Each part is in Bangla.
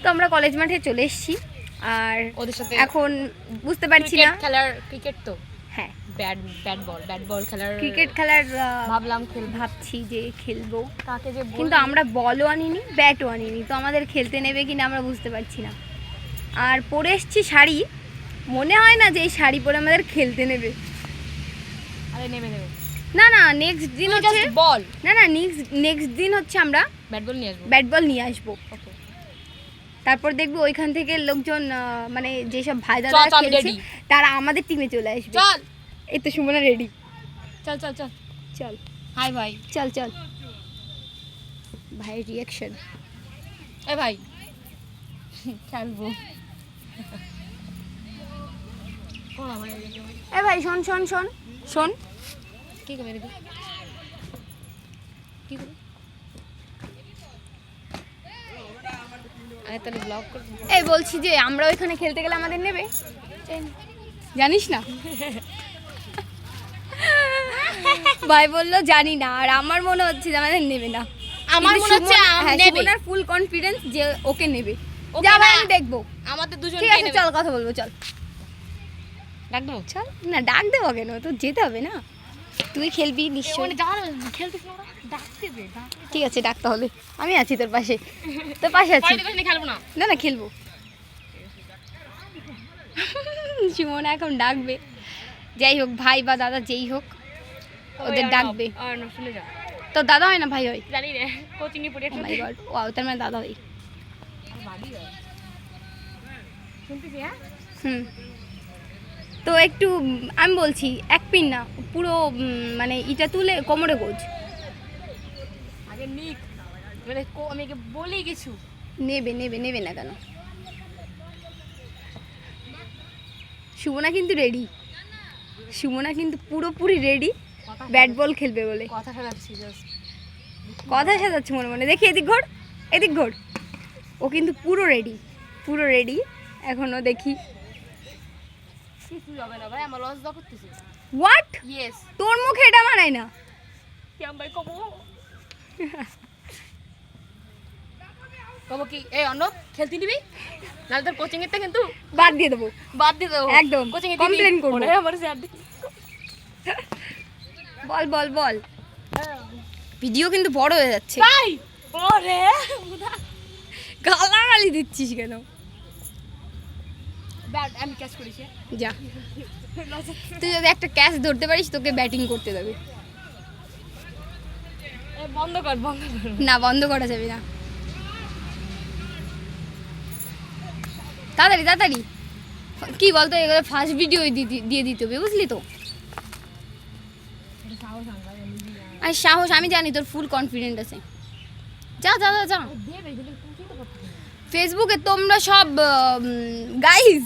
তো আমরা কলেজ মাঠে চলে এসেছি আর ওদের সাথে এখন বুঝতে পারছি না খেলার ক্রিকেট তো হ্যাঁ ব্যাট বল খেলার ক্রিকেট খেলার ভাবছি যে খেলবো কাকে যে কিন্তু আমরা বলও আনিনি ব্যাটও আনিনি তো আমাদের খেলতে নেবে কিনা আমরা বুঝতে পারছি না আর পরে এসেছি শাড়ি মনে হয় না যে এই শাড়ি পরে আমাদের খেলতে নেবে আরে নেবে না না নেক্সট দিন হচ্ছে বল না না নেক্সট দিন হচ্ছে আমরা ব্যাট বল নিয়ে আসবো ওকে তারপর দেখবো ওইখান থেকে লোকজন মানে যেসব ভাই দাদা খেলছে তারা আমাদের টিমে চলে আসবে চল এই তো সুমনা রেডি চল চল চল চল হাই ভাই চল চল ভাইয়ের রিয়াকশন এ ভাই খেলবো এ ভাই শোন শোন শোন শোন কি করবে রে কি করবে আরে তাহলে ব্লগ করব এই বলছি যে আমরা ওইখানে খেলতে গেলে আমাদের নেবে জানিস না ভাই বললো জানি না আর আমার মনে হচ্ছে যে আমাদের নেবে না আমার মনে হচ্ছে নেবে সুমনার ফুল কনফিডেন্স যে ওকে নেবে যা ভাই আমি দেখবো আমাদের দুজন ঠিক আছে চল কথা বলবো চল ডাক দেবো চল না ডাক দেবো কেন তো যেতে হবে না তুই খেলবি নিশ্চয়ই খেলতে ডাকতে দে ঠিক আছে ডাক তাহলে আমি আছি তোর পাশে আছি খেলবো না না না খেলবো সুমনা এখন ডাকবে যাই হোক ভাই বা দাদা যেই হোক ওদের ডাকবে আর না শুনে যা তো দাদা হয় না ভাই হয় জানি রে কোচিং এ পড়ে ও মাই গড ওয়াও তার মানে দাদা হয় শুনতেছি হ্যাঁ হুম তো একটু আমি বলছি এক পিন না পুরো মানে এটা তুলে কোমরে গোজ আগে নিক মানে আমি কি বলি কিছু নেবে না কেন সুমনা কিন্তু রেডি সুমনা কিন্তু পুরোপুরি রেডি ব্যাট বল খেলবে বলে কথা শোনাচ্ছি জাস্ট কথা সাজাচ্ছে মনে মনে দেখি এদিক ঘোর ও কিন্তু পুরো রেডি এখনো দেখি কিছু হবে না ভাই আমার লস দা করতেছি হোয়াট ইয়েস তোর মুখে এটা মানায় না কি আমি ভাই কব কি এই অন্য খেলতে নিবি নালে তোর কোচিং এর কিন্তু বাদ দিয়ে দেবো একদম কোচিং এ কমপ্লেন করবো আমার স্যার বল ভিডিও কিন্তু বড় হয়ে যাচ্ছে ভাই ওরে গালাগালি দিচ্ছিস কেন ব্যাট আমি ক্যাচ করেছি যা তুই যদি একটা ক্যাচ ধরতে পারিস তোকে ব্যাটিং করতে দেবে বন্ধ কর না বন্ধ করা যাবে না তাড়াতাড়ি কি বলতো এগুলো ফার্স্ট ভিডিও দিয়ে দিতে হবে বুঝলি তো আর সাহস আমি জানি তোর ফুল কনফিডেন্ট আছে যা ফেসবুকে তোমরা সব গাইস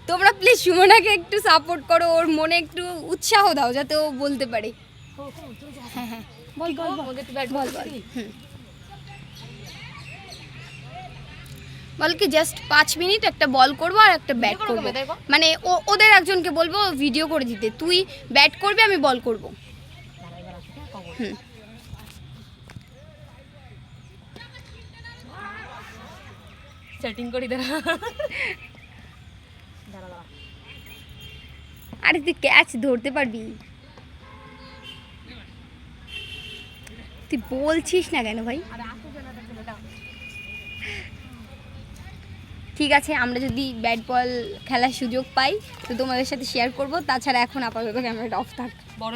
তোমরা প্লিজ সুমনাকে একটু সাপোর্ট করো ওর মনে একটু উৎসাহ দাও যাতে ও বলতে পারে হ্যাঁ বল বল কি জাস্ট 5 মিনিট একটা বল করবো আর একটা ব্যাট করবো মানে ওদের একজনকে বলবো ভিডিও করে দিতে তুই ব্যাট করবি আমি বল করবো সেটিং করি দাঁড়া আরে তুই ক্যাচ ধরতে পারবি তুই বলছিস না কেন ভাই ঠিক আছে আমরা যদি ব্যাট বল খেলার সুযোগ পাই তো তোমাদের সাথে শেয়ার করব তাছাড়া এখন আপাতত ক্যামেরাটা অফ থাক